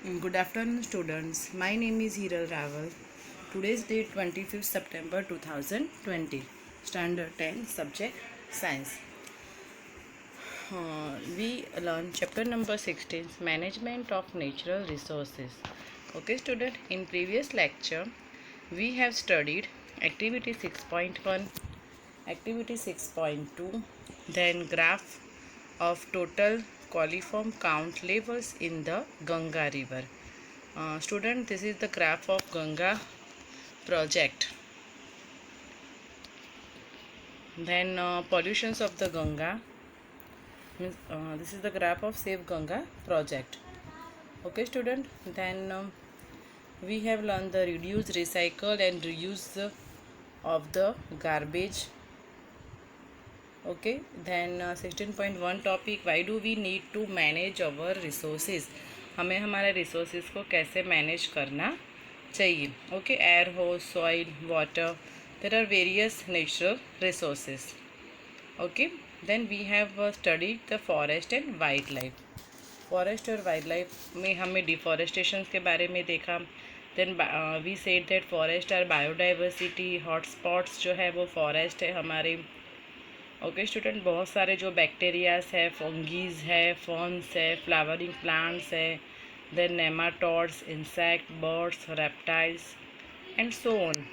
Good afternoon, students. My name is Hiral Raval. Today's date 25th September 2020. Standard 10, subject Science. We learn chapter number 16, Management of Natural Resources. Okay, student. In previous lecture, we have studied activity 6.1, activity 6.2, then graph of total coliform count levels in the Ganga river. Student, this is the graph of Ganga project. Then pollutions of the Ganga. This is the graph of Save Ganga project. Okay, student. Then we have learned the reduce, recycle, and reuse of the garbage. Okay. Then 16.1 topic, why do we need to manage our resources? हमें हमारे resources को कैसे manage करना चाहिए. Okay, air हो, soil, water, there are various natural resources. Okay, then we have studied the forest and wildlife. Forest और wildlife में हमें डिफॉरेस्टेशन के बारे में देखा. Then we said that forest are biodiversity hotspots जो है वो फॉरेस्ट है हमारे. ओके स्टूडेंट, बहुत सारे जो बैक्टीरियाज है, फंगीज है, फर्न्स है, फ्लावरिंग प्लांट्स है, then nematodes, insect, birds, reptiles and so on.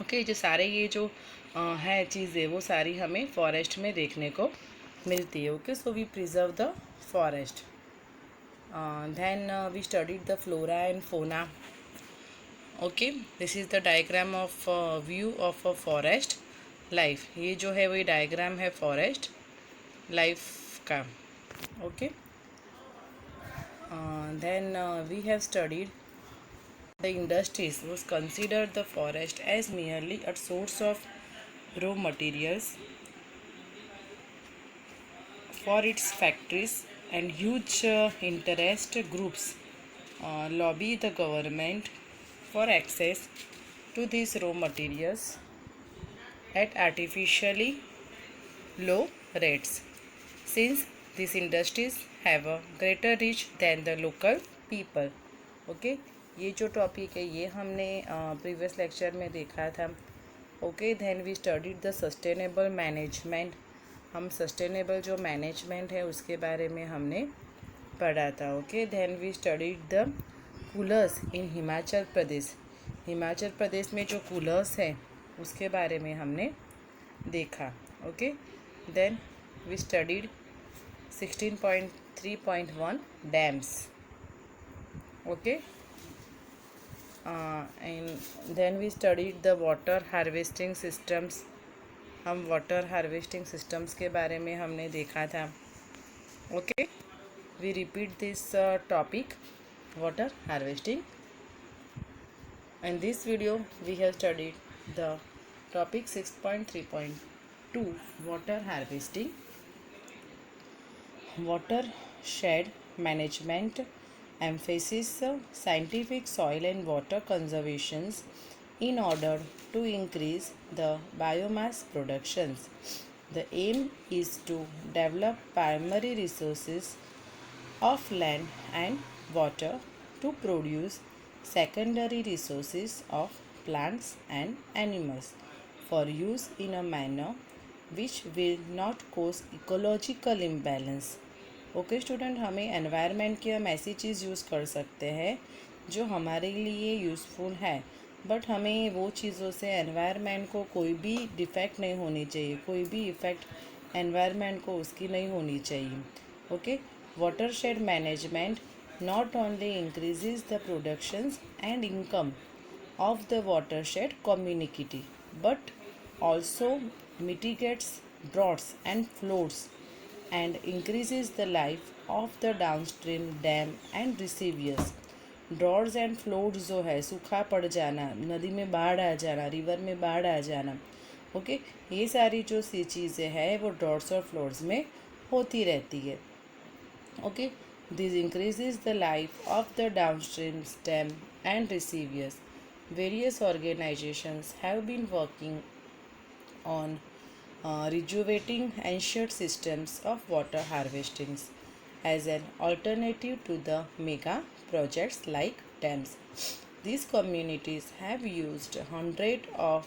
Okay, जो सारे ये जो है चीज़ें वो सारी हमें फॉरेस्ट में देखने को मिलती है. Okay, so we preserve the forest. Then we studied the flora and fauna. Okay, this is the diagram of view of a forest life. ये जो है वही डायग्राम है फॉरेस्ट लाइफ का. Okay, then we have studied the industries was considered the forest as merely a source of raw materials for its factories, and huge interest groups lobby the government for access to these raw materials at artificially low rates, since these industries have a greater reach than the local people. Okay, ये जो topic है ये हमने previous lecture में देखा था. Okay, then we studied the sustainable management. हम sustainable जो मैनेजमेंट है उसके बारे में हमने पढ़ा था. Okay, then we studied the coolers in Himachal Pradesh. Himachal Pradesh में जो कूलर्स है उसके बारे में हमने देखा. Okay, then we studied 16.3.1 dams. Okay, and then we studied the water harvesting systems. हम वाटर हार्वेस्टिंग सिस्टम्स के बारे में हमने देखा था. Okay, we repeat this topic water harvesting. In this video we have studied the topic 6.3.2 water harvesting. Watershed management emphasizes scientific soil and water conservations in order to increase the biomass productions. The aim is to develop primary resources of land and water to produce secondary resources of plants and animals for use in a manner which will not cause ecological imbalance. Okay student, हमें environment की हम ऐसी चीज़ use कर सकते हैं जो हमारे लिए यूज़फुल है, बट हमें वो चीज़ों से एनवायरनमेंट को कोई भी डिफेक्ट नहीं होनी चाहिए, कोई भी इफ़ेक्ट एनवायरनमेंट को उसकी नहीं होनी चाहिए. Okay, watershed management not only increases the productions and income of the watershed community but also mitigates droughts and floods and increases the life of the downstream dam and reservoirs. Droughts and floods जो है, सूखा पड़ जाना, नदी में बाढ़ आ जाना, river में बाढ़ आ जाना. ओके, ये सारी जो सी चीज़ें हैं वो ड्रॉट्स और फ्लोड्स में होती रहती है. Okay, this increases the life of the downstream stem and reservoirs. Various organizations have been working on rejuvenating ancient systems of water harvesting as an alternative to the mega projects like dams. These communities have used hundreds of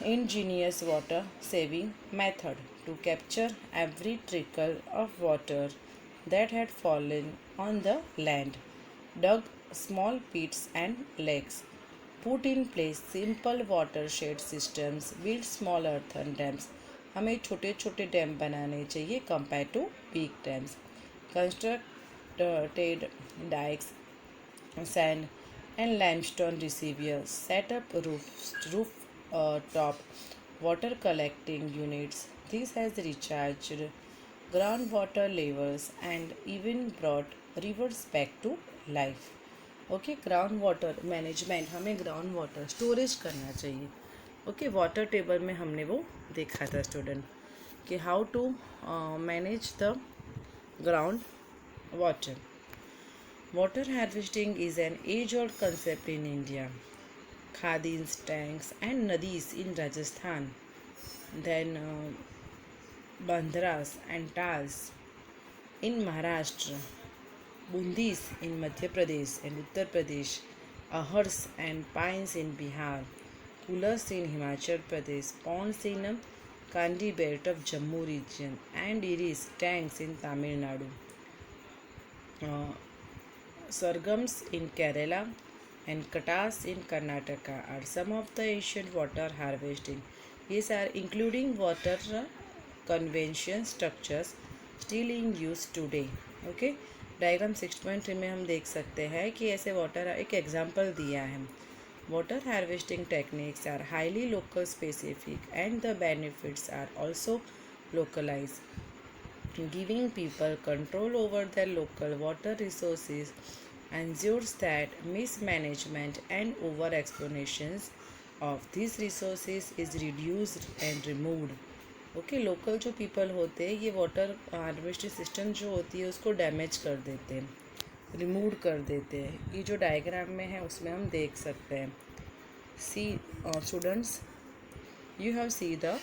ingenious water saving method to capture every trickle of water that had fallen on the land, dug small pits and lakes, put in place simple watershed systems, built small earthen dams. हमें छोटे छोटे dam बनाने चाहिए compare to big dams. Constructed dikes, sand and limestone receivers, set up rooftop water collecting units. This has recharged groundwater levels and even brought rivers back to life. Okay, ground water management, हमें ground water storage करना चाहिए. Okay, water table में हमने वो देखा था student कि how to manage the ground water. Water harvesting is an age-old concept in India. Khadins, tanks and nadis in Rajasthan, then bandhras and tals in Maharashtra, bundis in Madhya Pradesh and Uttar Pradesh, ahars and pines in Bihar, coolers in Himachal Pradesh, ponds in Kandi belt of Jammu region, and iris tanks in Tamil Nadu. Sorghums in Kerala and katas in Karnataka are some of the ancient water harvesting. These are including water convention structures still in use today. Okay, diagram 6.3 में हम देख सकते हैं कि ऐसे water, एक example दिया है. Water harvesting techniques are highly local specific and the benefits are also localized. Giving people control over their local water resources ensures that mismanagement and over-exploitations of these resources is reduced and removed. Okay, local जो people होते हैं ये water harvesting system जो होती है उसको damage कर देते हैं, रिमूव कर देते हैं. ये जो डायग्राम में है उसमें हम देख सकते हैं. See students, you have see the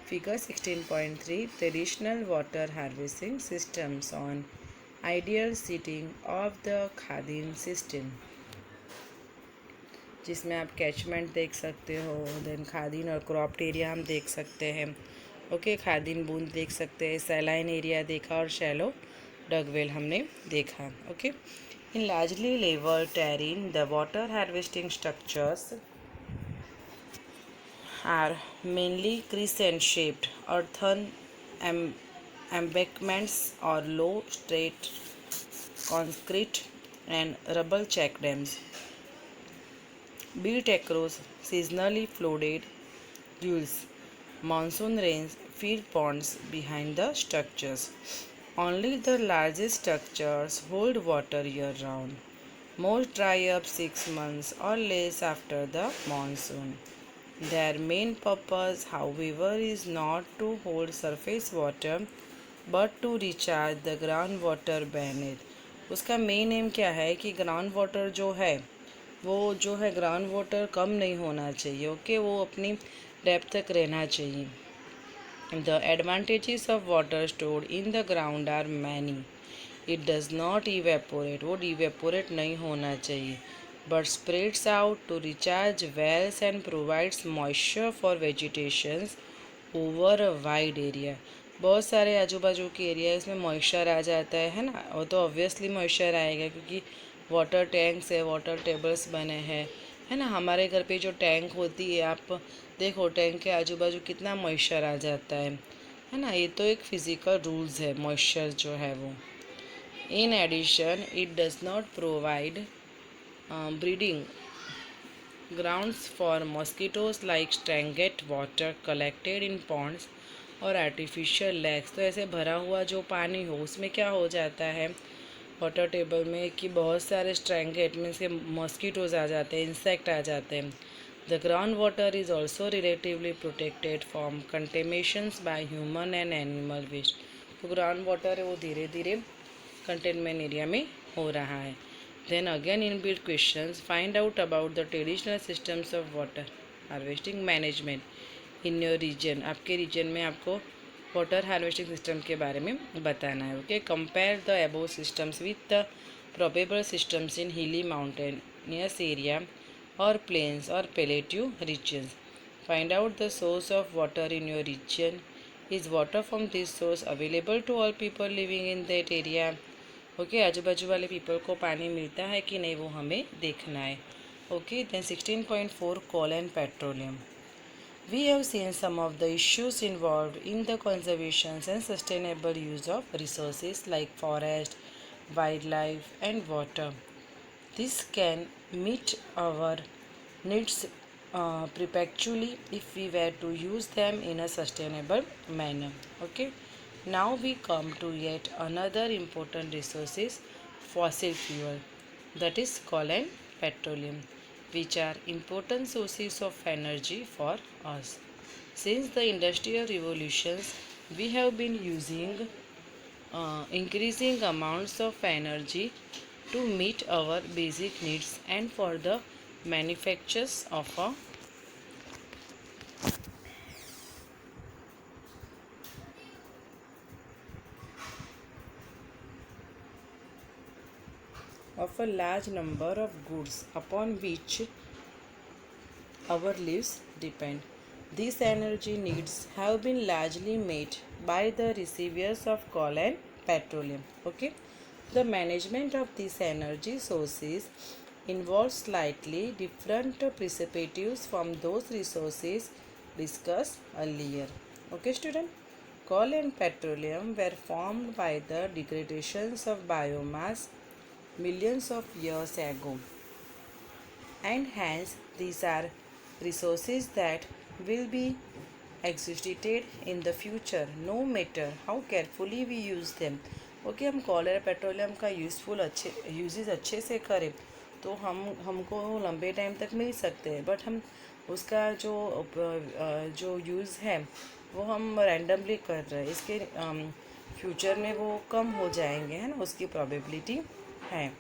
Figure 16.3 Traditional water harvesting systems on ideal setting of the Khadin system, जिसमें आप कैचमेंट देख सकते हो, देन खादीन और क्रॉप्ड एरिया हम देख सकते हैं. ओके, खादीन बूंद देख सकते हैं, सैलाइन एरिया देखा और शैलो डगवेल हमने देखा. Okay, in largely level terrain the water harvesting structures are mainly crescent shaped earthen embankments or low straight concrete and rubble check dams built across seasonally flooded rills. Monsoon rains fill ponds behind the structures. Only the largest structures hold water year round. Most dry up 6 months or less after the monsoon. Their main purpose, however, is not to hold surface water but to recharge the groundwater beneath. उसका main M क्या है कि ground water जो है वो जो है ground water कम नहीं होना चाहिए. ओके, वो अपनी डेप्थ तक रहना चाहिए. The advantages of water stored in the ground are many. It does not evaporate, वो evaporate नहीं होना चाहिए, but spreads out to recharge wells and provides moisture for vegetations over a wide area. बहुत सारे आजू बाजू के एरिया इसमें मॉइस्चर आ जाता है ना, वो तो ऑब्वियसली मॉइस्चर आएगा क्योंकि वाटर टैंक्स है, वाटर टेबल्स बने हैं, है ना. हमारे घर पे जो टैंक होती है, आप देखो टैंक के आजू बाजू कितना मॉइस्चर आ जाता है ना. ये तो एक फिज़िकल रूल्स है मॉइस्चर जो है वो. In addition it does not provide breeding grounds for mosquitoes like stagnant water collected in ponds और artificial lakes. तो ऐसे भरा हुआ जो पानी हो उसमें क्या हो जाता है वाटर टेबल में कि बहुत सारे स्ट्रैंगेट मीन्स के मॉस्किटोज आ जाते हैं, इंसेक्ट आ जाते हैं. The ground water is also relatively protected from contaminations by human and animal waste. तो ग्राउंड वाटर है वो धीरे धीरे कंटेनमेंट एरिया में हो रहा है. Then again inbuilt questions. Find out about the traditional systems of water harvesting management in your region. आपके रीजन में आपको वाटर हार्वेस्टिंग सिस्टम के बारे में बताना है. Okay, compare the above systems with the probable systems in हिली mountainous area और plains or palliative regions. Find out the source of water in your region. Is water from this source available to all people living in that area? Okay, आजू बाजू वाले people को पानी मिलता है कि नहीं वो हमें देखना है. Okay, then 16.4 coal and petroleum. We have seen some of the issues involved in the conservation and sustainable use of resources like forest, wildlife, and water. This can meet our needs perpetually if we were to use them in a sustainable manner. Okay. Now we come to yet another important resources, fossil fuel, that is coal and petroleum, which are important sources of energy for us. Since the industrial revolutions, we have been using increasing amounts of energy to meet our basic needs and for the manufactures of a large number of goods upon which our lives depend. These energy needs have been largely met by the receivers of coal and petroleum. Okay, the management of these energy sources involves slightly different perspectives from those resources discussed earlier. Okay, student. Coal and petroleum were formed by the degradations of biomass millions of years ago, and hence these are resources that will be exhausted in the future no matter how carefully we use them. Okay, हम कोल और petroleum का uses अच्छे से करें तो हमको लंबे time तक मिल सकते हैं, बट हम उसका जो यूज़ है वो हम रैंडमली कर रहे हैं. इसके फ्यूचर में वो कम हो जाएंगे, है ना, उसकी प्रोबेबिलिटी है.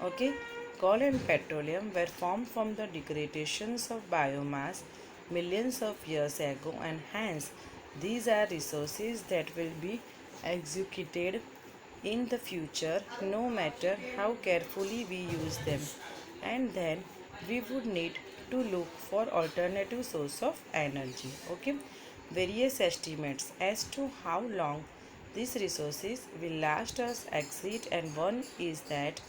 Okay, coal and petroleum were formed from the degradations of biomass millions of years ago, and hence these are resources that will be executed in the future no matter how carefully we use them, and then we would need to look for alternative source of energy. Okay, various estimates as to how long these resources will last us exist, and one is that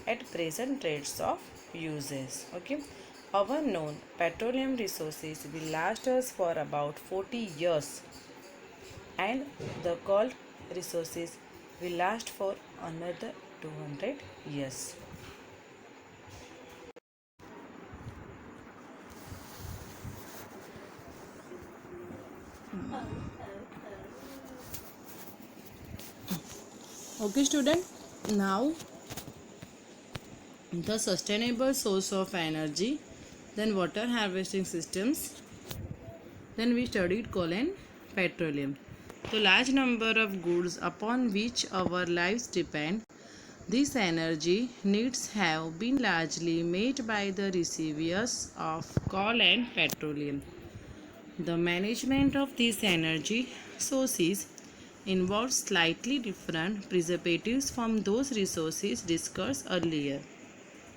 at present rates of uses. Okay, our known petroleum resources will last us for about 40 years, and the coal resources will last for another 200 years. Okay, student. Now the sustainable source of energy, then water harvesting systems, then we studied coal and petroleum. The large number of goods upon which our lives depend, this energy needs have been largely met by the receivers of coal and petroleum. The management of these energy sources involves slightly different preservatives from those resources discussed earlier.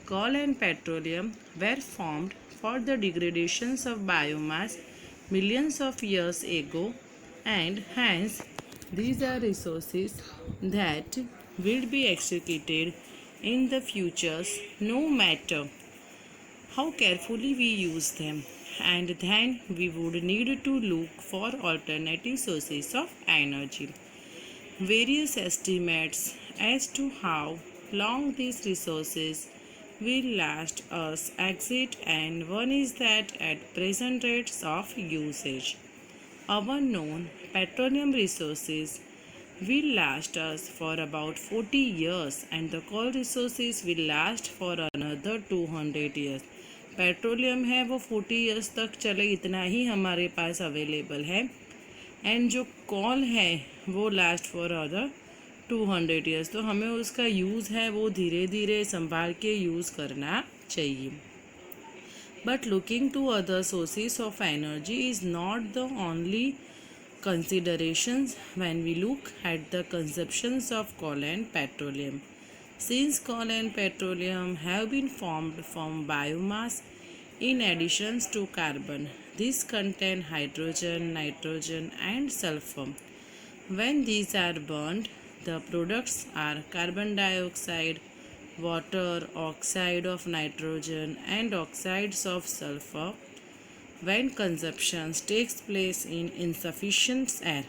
Coal and petroleum were formed for the degradations of biomass millions of years ago, and hence these are resources that will be executed in the futures no matter how carefully we use them, and then we would need to look for alternative sources of energy. Various estimates as to how long these resources will last us exist, and one is that at present rates of usage, our known petroleum resources will last us for about 40 years, and the coal resources will last for another 200 years. Petroleum है वो 40 years तक चले, इतना ही हमारे पास available है, and जो call है वो लास्ट फॉर अदर 200 ईयर्स. तो हमें उसका यूज़ है वो धीरे धीरे संभाल के यूज़ करना चाहिए. But looking to other sources of energy is not the only considerations when we look at the consumptions of coal and petroleum. Since coal and petroleum have been formed from biomass in addition to carbon, these contain hydrogen, nitrogen, and sulfur. When these are burned, the products are carbon dioxide, water, oxide of nitrogen, and oxides of sulfur. When consumption takes place in insufficient air,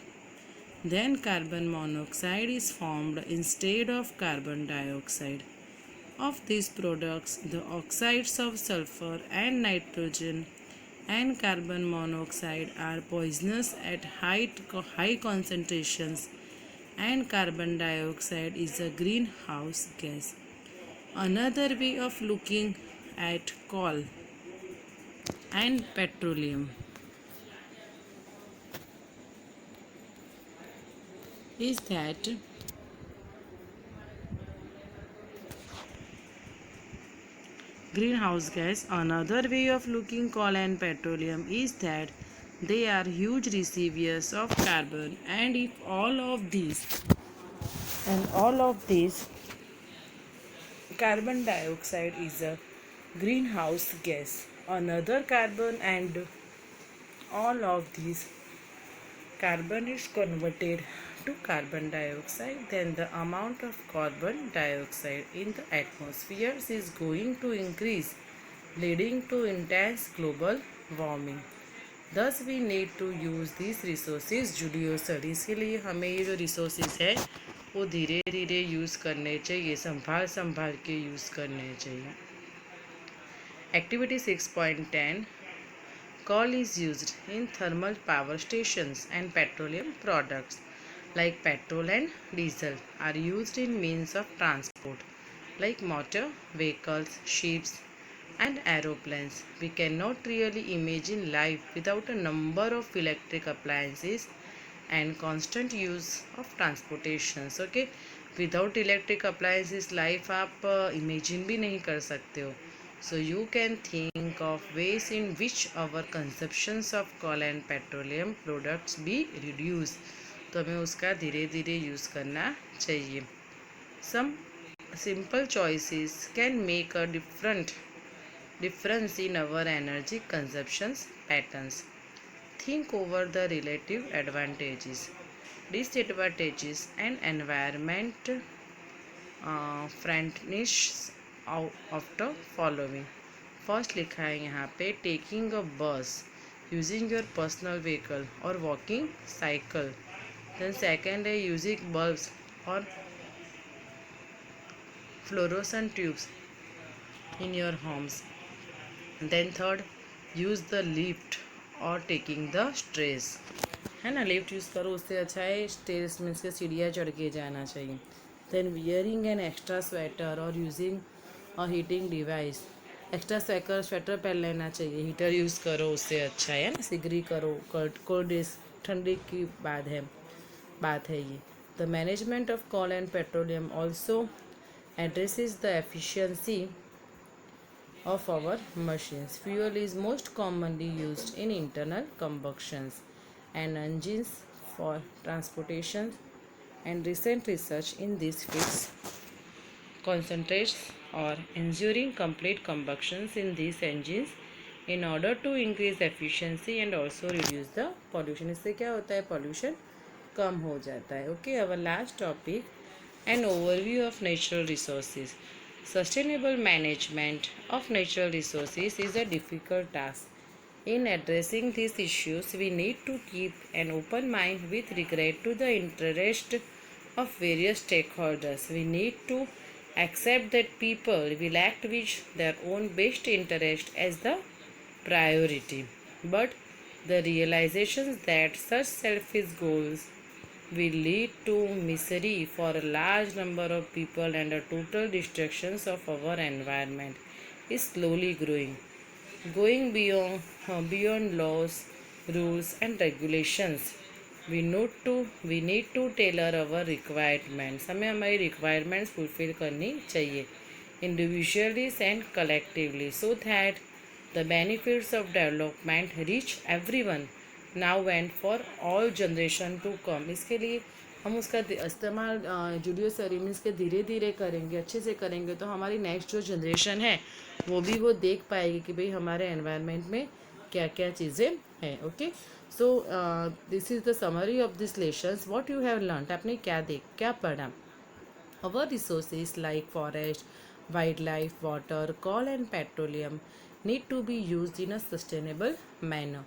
then carbon monoxide is formed instead of carbon dioxide. Of these products, the oxides of sulfur and nitrogen and carbon monoxide are poisonous at high concentrations, and carbon dioxide is a greenhouse gas. Another way of looking at coal and petroleum is that greenhouse gas. Another way of looking coal and petroleum is that they are huge receivers of carbon, and if all of these carbon dioxide is a greenhouse gas, another carbon, and all of these carbon is converted to carbon dioxide, then the amount of carbon dioxide in the atmosphere is going to increase, leading to intense global warming. Thus we need to use these resources judiciously. इसके लिए हमें ये जो resources है वो धीरे धीरे use करने चाहिए, संभाल के यूज़ करने चाहिए. Activity 6.10. Coal is used in thermal power stations, and petroleum products like petrol and diesel are used in means of transport like motor vehicles, ships, and aeroplanes. We cannot really imagine life without a number of electric appliances and constant use of transportations. Okay, without electric appliances life आप imagine भी नहीं कर सकते हो. So you can think of ways in which our consumptions of coal and petroleum products be reduced. तो हमें उसका धीरे धीरे यूज़ करना चाहिए. Some simple choices can make a difference in our energy consumption patterns. Think over the relative advantages, disadvantages, and environment friendliness of the following. First लिखा है यहाँ पे taking a bus, using your personal vehicle और walking cycle. Then second है using bulbs और fluorescent tubes in your homes. Then third use the lift और taking the stairs. है ना, लिफ्ट यूज़ करो उससे अच्छा है स्टेयर्स मीन्स के सीढ़ियाँ चढ़ के जाना चाहिए. Then wearing an extra sweater और using a heating device. Extra sweater पहन लेना चाहिए, हीटर यूज़ करो उससे अच्छा है ना. सिगरी करो, कोल्ड डेज ठंडी की बात है ये. The management of coal and petroleum also addresses the efficiency of our machines. Fuel is most commonly used in internal combustions and engines for transportation, and recent research in this field concentrates on ensuring complete combustions in these engines in order to increase efficiency and also reduce the pollution. इससे क्या होता है, pollution कम हो जाता है. Okay, our last topic, an overview of natural resources. Sustainable management of natural resources is a difficult task. In addressing these issues, we need to keep an open mind with regard to the interest of various stakeholders. We need to accept that people will act with their own best interest as the priority. But the realization that such selfish goals will lead to misery for a large number of people and a total destruction of our environment is slowly going beyond laws, rules, and regulations. We need to tailor our requirements. हमें हमारी requirements fulfill करनी चाहिए individually and collectively so that the benefits of development reach everyone, now and for all generation to come. इसके लिए हम उसका इस्तेमाल जुडियोसरी means के धीरे धीरे करेंगे, अच्छे से करेंगे, तो हमारी नेक्स्ट जो जनरेशन है वो देख पाएगी कि भाई हमारे एनवायरनमेंट में क्या क्या चीज़ें हैं। Okay, so this is the summary of this lessons. What you have learn, आपने क्या पढ़ा। Our resources like forest, wildlife, water, coal, and petroleum need to be used in a sustainable manner.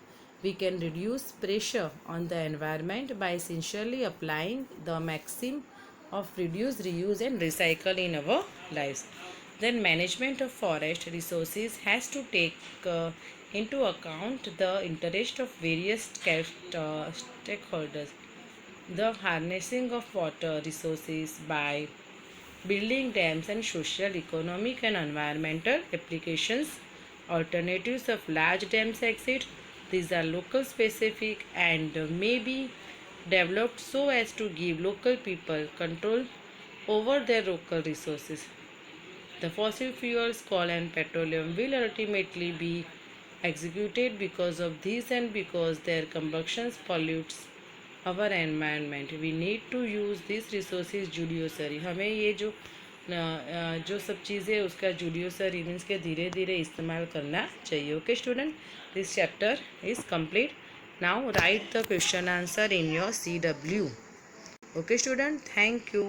We can reduce pressure on the environment by essentially applying the maxim of reduce, reuse, and recycle in our lives. Then, management of forest resources has to take into account the interest of various stakeholders. The harnessing of water resources by building dams and social, economic, and environmental applications. Alternatives of large dams exist. These are local specific and may be developed so as to give local people control over their local resources. The fossil fuels, coal and petroleum will ultimately be executed because of these and because their combustion pollutes our environment. We need to use these resources judiciously. हमें ये जो सब चीज़ें उसका judiciously means के धीरे धीरे इस्तेमाल करना चाहिए. Okay student, this chapter is complete. Now write the question answer in your CW. Okay student, thank you.